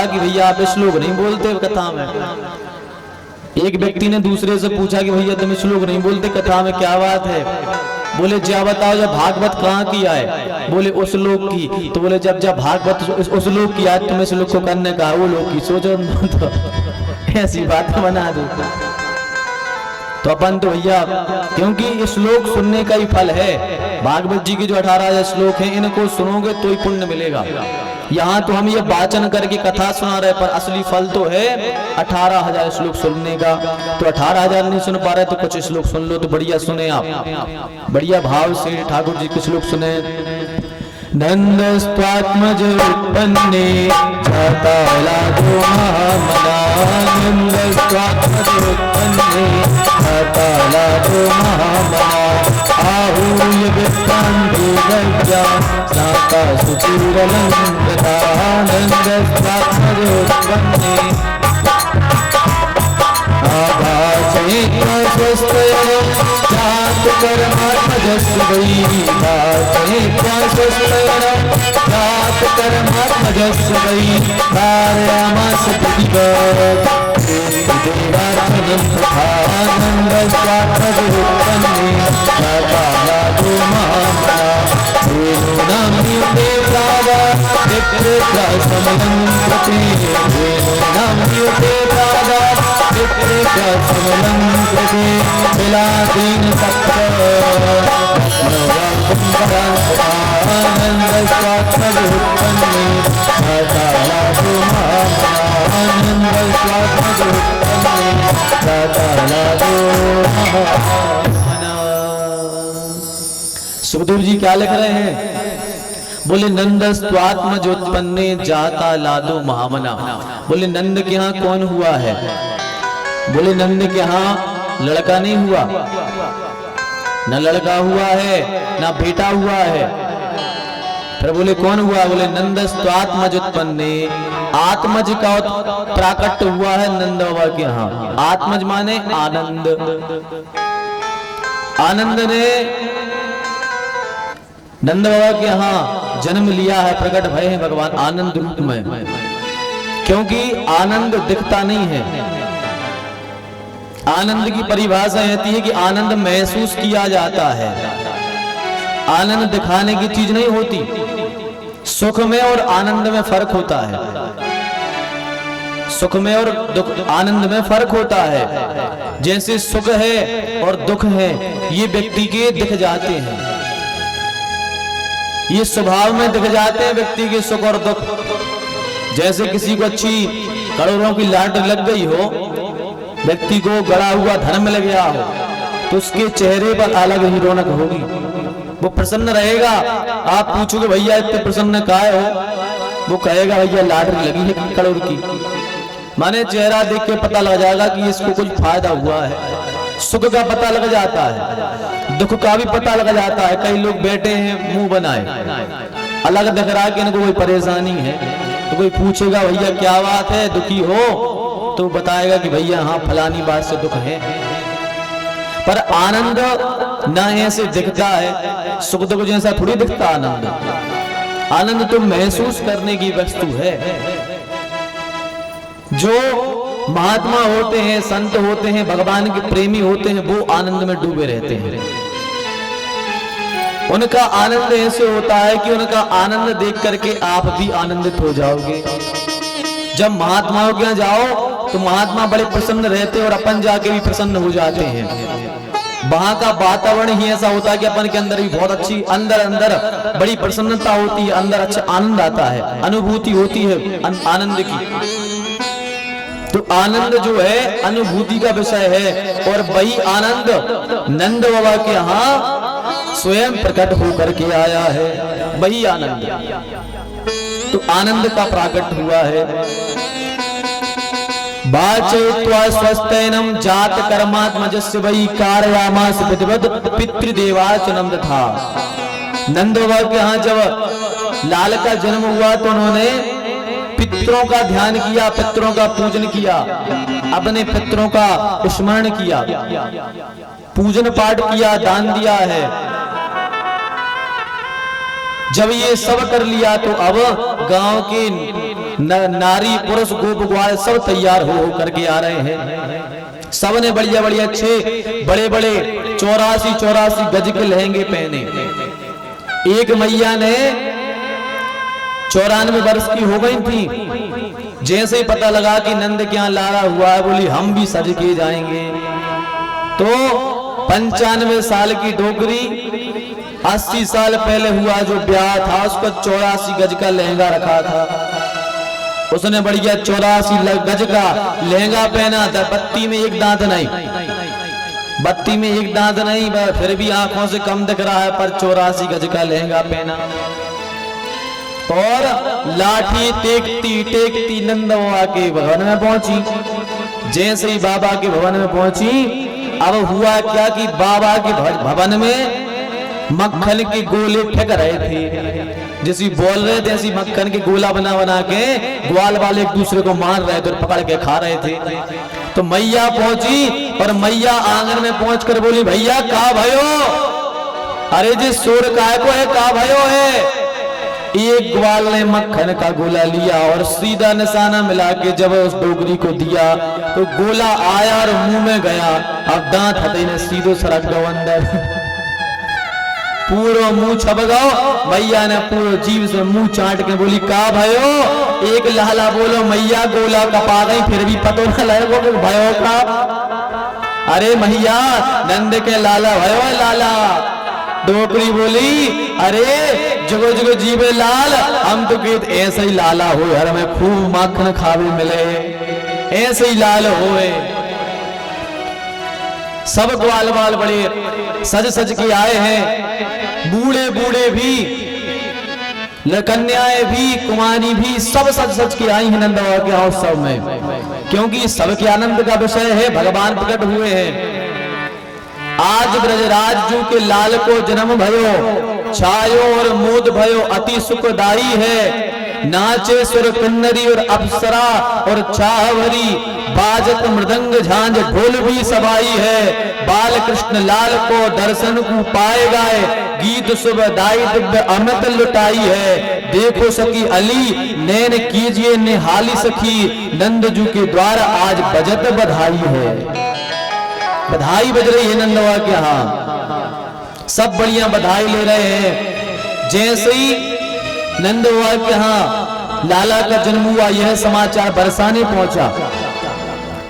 कि भैया आप श्लोक नहीं बोलते कथा में। एक व्यक्ति ने दूसरे से पूछा कि भैया तुम श्लोक नहीं बोलते कथा में, क्या बात है? बोले जा बताओ जब भागवत कहाँ की आए? बोले उस लोक की। तो बोले जब जब भागवत उस लोक की आए तुम्हें श्लोक को करने का, वो लोक की सोचो तो ऐसी बात बना दो। तो अपन तो भैया क्योंकि श्लोक सुनने का ही फल है। भागवत जी के जो 18,000 श्लोक हैं इनको सुनोगे तो ही पुण्य मिलेगा। यहाँ तो हम ये वाचन करके कथा सुना रहे, पर असली फल तो है 18,000 श्लोक सुनने का। तो 18,000 नहीं सुन पा रहे तो कुछ श्लोक सुन लो, तो बढ़िया सुने आप, बढ़िया भाव से ठाकुर जी के श्लोक सुने। नंदस्त्वात्मज उत्पन्ने जाता लादो महामना, नंदस्त्वात्मज उत्पन्ने जाता लादो महामना, आहूय विप्रांति गज्ञा स्नाता सुचिरलंकृता, नंदस्त्वात्मज उत्पन्ने आभासे स्वस्तयो जात कर्मात्मजस्वै, भासे स्वस्तयो जात कर्मात्मजस्वै, कारयामास प्रतिपत् देवार्चनं तथा, नन्दस्वात्मज उत्पन्ने जाता लादो महामना, वेणूनां नियुते प्रावा विप्रेभ्यः समलं प्रति, वेणूनां नियुते प्रावा विप्रेभ्यः समलं प्रति, विलासीन सप्त नन्दस्वात्मज उत्पन्ने जाता लादो महामना, नन्दस्वात्मज उत्पन्ने जाता लादो महामना। सुखदेव जी क्या लिख रहे हैं? बोले नंदस्त्वात्मज उत्पन्ने जाता लादो महामना। बोले नंद के यहाँ कौन हुआ है? बोले नंद के यहाँ लड़का नहीं हुआ, न लड़का हुआ है ना बेटा हुआ है। फिर बोले कौन हुआ? बोले नंदस्त्वात्मज उत्पन्ने, आत्मज का प्राकट्य हुआ है नंद बाबा के यहाँ। आत्मज माने आनंद। आनंद ने नंद बाबा के यहाँ जन्म लिया है, प्रकट भय है भगवान आनंद रूप में। क्योंकि आनंद दिखता नहीं है। आनंद की परिभाषा रहती है कि आनंद महसूस किया जाता है, आनंद दिखाने की चीज नहीं होती। सुख में और आनंद में फर्क होता है, सुख में और दुख आनंद में फर्क होता है। जैसे सुख है और दुख है ये व्यक्ति के दिख जाते हैं, ये स्वभाव में दिख जाते हैं व्यक्ति के सुख और दुख। जैसे किसी को अच्छी करोड़ों की लाट लग गई हो, व्यक्ति को गड़ा हुआ धन मिल गया हो, तो उसके चेहरे पर अलग ही रौनक होगी, वो प्रसन्न रहेगा। आप पूछोगे भैया इतने प्रसन्न काहे हो? वो कहेगा भैया लॉटरी लगी है करोड़ की। माने चेहरा देख के पता लग जाएगा कि इसको कुछ फायदा हुआ है। सुख का पता लग जाता है, दुख का भी पता लग जाता है। कई लोग बैठे हैं मुंह बनाए, अलग दिख रहा है कि इनको कोई परेशानी है। तो कोई पूछेगा भैया क्या बात है, दुखी हो? तो बताएगा कि भैया हाँ फलानी बात से दुख है। पर आनंद ना ऐसे दिखता है, सुख दुख जैसा थोड़ी दिखता आनंद। आनंद तो महसूस करने की वस्तु है। जो महात्मा होते हैं, संत होते हैं, भगवान के प्रेमी होते हैं, वो आनंद में डूबे रहते हैं। उनका आनंद ऐसे होता है कि उनका आनंद देख करके आप भी आनंदित हो जाओगे। जब महात्माओं के यहाँ जाओ तो महात्मा बड़े प्रसन्न रहते हैं और अपन जाके भी प्रसन्न हो जाते हैं। वहां का वातावरण ही ऐसा होता है कि अपन के अंदर भी बहुत अच्छी अंदर अंदर बड़ी प्रसन्नता होती है, अंदर अच्छा आनंद आता है, अनुभूति होती है आनंद की। तो आनंद जो है अनुभूति का विषय है, और वही आनंद नंद बाबा के यहाँ स्वयं प्रकट होकर के आया है। वही आनंद, तो आनंद का प्राकट हुआ है। वाचयित्वा स्वस्तैनम जात कर्मात्मजस्य वै कारयामास विधिवत् पितृदेवार्चनम तथा। नंद बाबा के यहाँ जब लाल का जन्म हुआ तो उन्होंने पितरों का ध्यान किया, पितरों का पूजन किया, अपने पितरों का स्मरण किया, पूजन पाठ किया, दान दिया है। जब ये सब कर लिया तो अब गांव के नारी पुरुष गोप ग्वाल सब तैयार हो करके आ रहे हैं। सब ने बढ़िया बढ़िया अच्छे बड़े बड़े 84 गज के लहंगे पहने। एक मैया ने 94 वर्ष की हो गई थी। जैसे ही पता लगा कि नंद के यहाँ लाड़ा हुआ है, बोली हम भी सज के जाएंगे। तो 95 साल की डोकरी, 80 साल पहले हुआ जो ब्याह था, उसको 84 गज का लहंगा रखा था। उसने बढ़िया 84 गज का लहंगा पहना था। बत्ती में एक दांत नहीं, बत्ती में एक दांत नहीं, फिर भी आंखों से कम दिख रहा है, पर 84 गज का लहंगा पहना। और लाठी टेकती टेकती नंद बाबा के भवन में पहुंची। जैसे ही बाबा के भवन में पहुंची, अब हुआ क्या कि बाबा के भवन में मक्खन के गोले फेंक रहे थे। जैसे बोल रहे थे ऐसी मक्खन के गोला बना बना के ग्वाल वाले एक दूसरे को मार रहे थे और पकड़ के खा रहे थे। तो मैया पहुंची और मैया आंगन में पहुंचकर बोली, भैया का भयो? अरे जी शोर काय को है, का भयो है? एक ग्वाल ने मक्खन का गोला लिया और सीधा निशाना मिला के जब उस डोगरी को दिया तो गोला आया और मुंह में गया। अब दांत हटे ने सीधो सड़क गो अंदर, पूरा मुंह छप गो। मैया ने पूरा जीव से मुंह चाट के बोली, का भयो? एक लाला बोलो मैया गोला कपा गई, फिर भी पतो न लगो कि भयो का। अरे मैया नंद के लाला भयो लाला। डोकरी बोली, अरे जगो जगो जीवे लाल, हम तो कहते ऐसे ही लाला हो, हर में खूब माखन खावे मिले, ऐसे ही लाल होए। सब ग्वाल बाल बड़े सज सज के आए हैं, बूढ़े बूढ़े भी, कन्याएं भी, कुमारी भी, सब सज सज के आई हैं नंद बाबा के उत्सव में, क्योंकि सबके आनंद का विषय है, भगवान प्रकट हुए हैं। आज ब्रजराज जू के लाल को जन्म भयो, छायो और मोद भयो अति सुखदाई है। नाचे सुर किन्नरी और अप्सरा और चाहवरी, बाजत मृदंग झांझ ढोल भी सबाई है। बाल कृष्ण लाल को दर्शन को पाए गाए, गीत सुबदाई दिव्य अमृत लुटाई है। देखो सखी अली नैन कीजिए निहाली सखी, नंद जू के द्वार आज बजत बधाई है। बधाई बज रही है नंद बाबा के यहाँ, सब बढ़िया बधाई ले रहे हैं। जैसे ही नंद बाबा के यहाँ लाला का जन्म हुआ, यह समाचार बरसाने पहुंचा।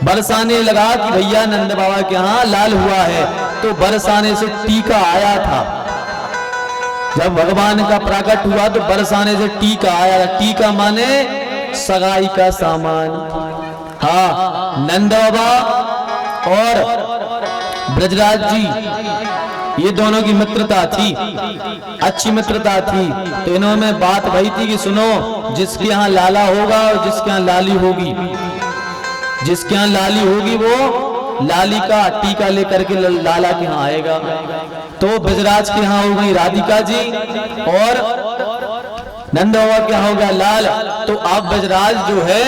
बरसाने लगा कि भैया नंद बाबा के यहाँ लाल हुआ है, तो बरसाने से टीका आया था। जब भगवान का प्रकट हुआ तो बरसाने से टीका आया। टीका माने सगाई का सामान। हाँ, नंद बाबा और ब्रजराज जी ये दोनों की मित्रता थी, अच्छी मित्रता थी। तो इन्होंने बात वही थी कि सुनो, जिसके यहाँ लाला होगा और जिसके यहाँ लाली होगी, जिसके यहाँ लाली होगी वो लाली का टीका लेकर के लाला के यहाँ आएगा। तो ब्रजराज के यहाँ हो गई राधिका जी और नंद बाबा के यहाँ होगा लाल। तो अब ब्रजराज जो है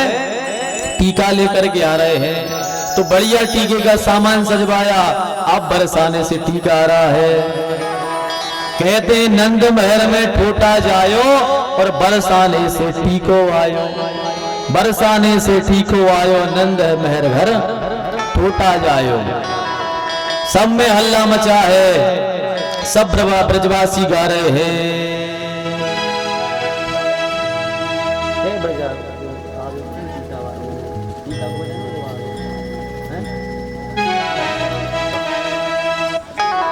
टीका लेकर के आ रहे हैं, तो बढ़िया टीके का सामान सजवाया। अब बरसाने से टीका आ रहा है। कहते नंद महर में ठोटा जायो और बरसाने से टीको आयो। बरसाने से ठीको आयो, नंद महर घर ठोटा जायो। सब में हल्ला मचा है, सब ब्रजवासी गा रहे हैं।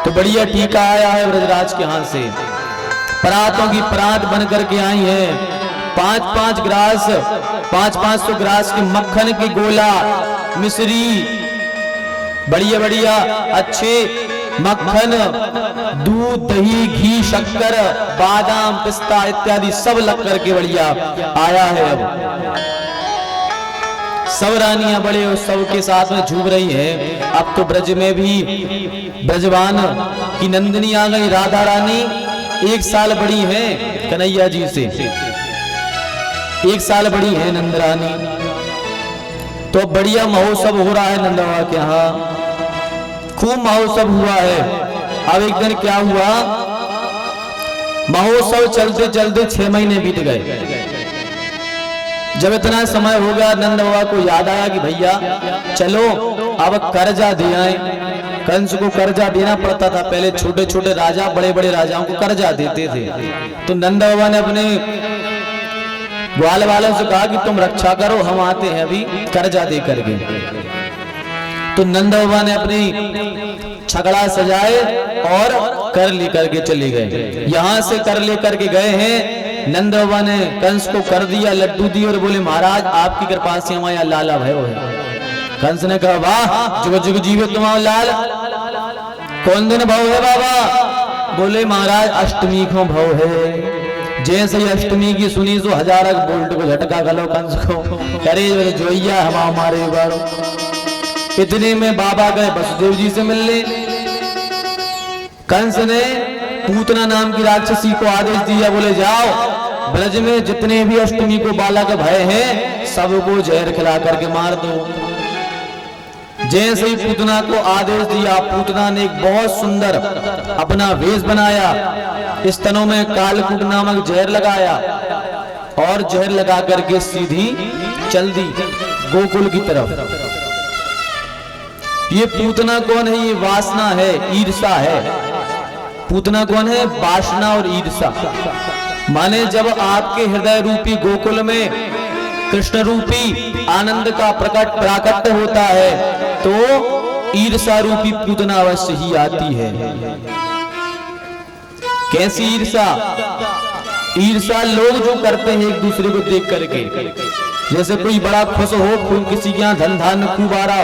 तो बढ़िया टीका आया है ब्रजराज के हाथ से। परातों की परात बन करके आई है। 5-5 ग्रास, 500 ग्रास के मक्खन की गोला, मिश्री, बढ़िया बढ़िया अच्छे मक्खन, दूध, दही, घी, शक्कर, बादाम, पिस्ता इत्यादि सब लग करके बढ़िया आया है। अब सब रानियां बड़े उत्सव के साथ में झूम रही हैं। अब तो ब्रज में भी ब्रजवान की नंदिनी आ गई, राधा रानी 1 साल बड़ी है कन्हैया जी से, 1 साल बड़ी है नंद रानी। तो बढ़िया महोत्सव हो रहा है नंद बाबा के यहाँ, खूब महोत्सव हुआ है। अब एक दिन क्या हुआ, महोत्सव चलते चलते 6 महीने बीत गए। जब इतना समय हो गया, नंद बाबा को याद आया कि भैया चलो अब कर्जा दे आए। कंस को कर्जा देना पड़ता था, पहले छोटे छोटे राजा बड़े बड़े राजाओं को कर्जा देते थे। तो नंद बाबा ने अपने ग्वाल वालों से कहा कि तुम रक्षा करो, हम आते हैं अभी कर्जा दे करके। तो नंद बाबा ने अपनी छकड़ा सजाए और कर लेकर के चले गए। यहां से कर लेकर के गए हैं, नंद बाबा ने कंस को कर दिया, लड्डू दिए और बोले महाराज आपकी कृपा से हमारा लाला भयो है। कंस ने कहा वाह जुग जुग जीवे तुम्हारा लाल। कौन दिन भव है बाबा? बोले महाराज अष्टमी को भव है। जैसे ही अष्टमी की सुनी तो 1000 बोल्ट को झटका गलो कंस को, करे जोइया हम हमारे बारो। इतने में बाबा गए वसुदेव जी से मिलने। कंस ने पूतना नाम की राक्षसी को आदेश दिया, बोले जाओ ब्रज में जितने भी अष्टमी को बालक भय हैं सबको जहर खिला करके मार दो। जैसे ही पूतना को आदेश दिया, पूतना ने एक बहुत सुंदर अपना वेश बनाया, स्तनों में कालकूट नामक जहर लगाया और जहर लगा करके सीधी चल दी गोकुल की तरफ। ये पूतना कौन है? ये वासना है, ईर्षा है। पूतना कौन है? वासना और ईर्षा। माने जब आपके हृदय रूपी गोकुल में कृष्ण रूपी आनंद का प्राकट्य होता है तो ईर्षा रूपी पूतना अवश्य ही आती है। कैसी ईर्षा? ईर्षा लोग जो करते हैं एक दूसरे को देख करके, जैसे कोई बड़ा खुश हो, किसी के यहाँ धन धान्य खूब आ रहा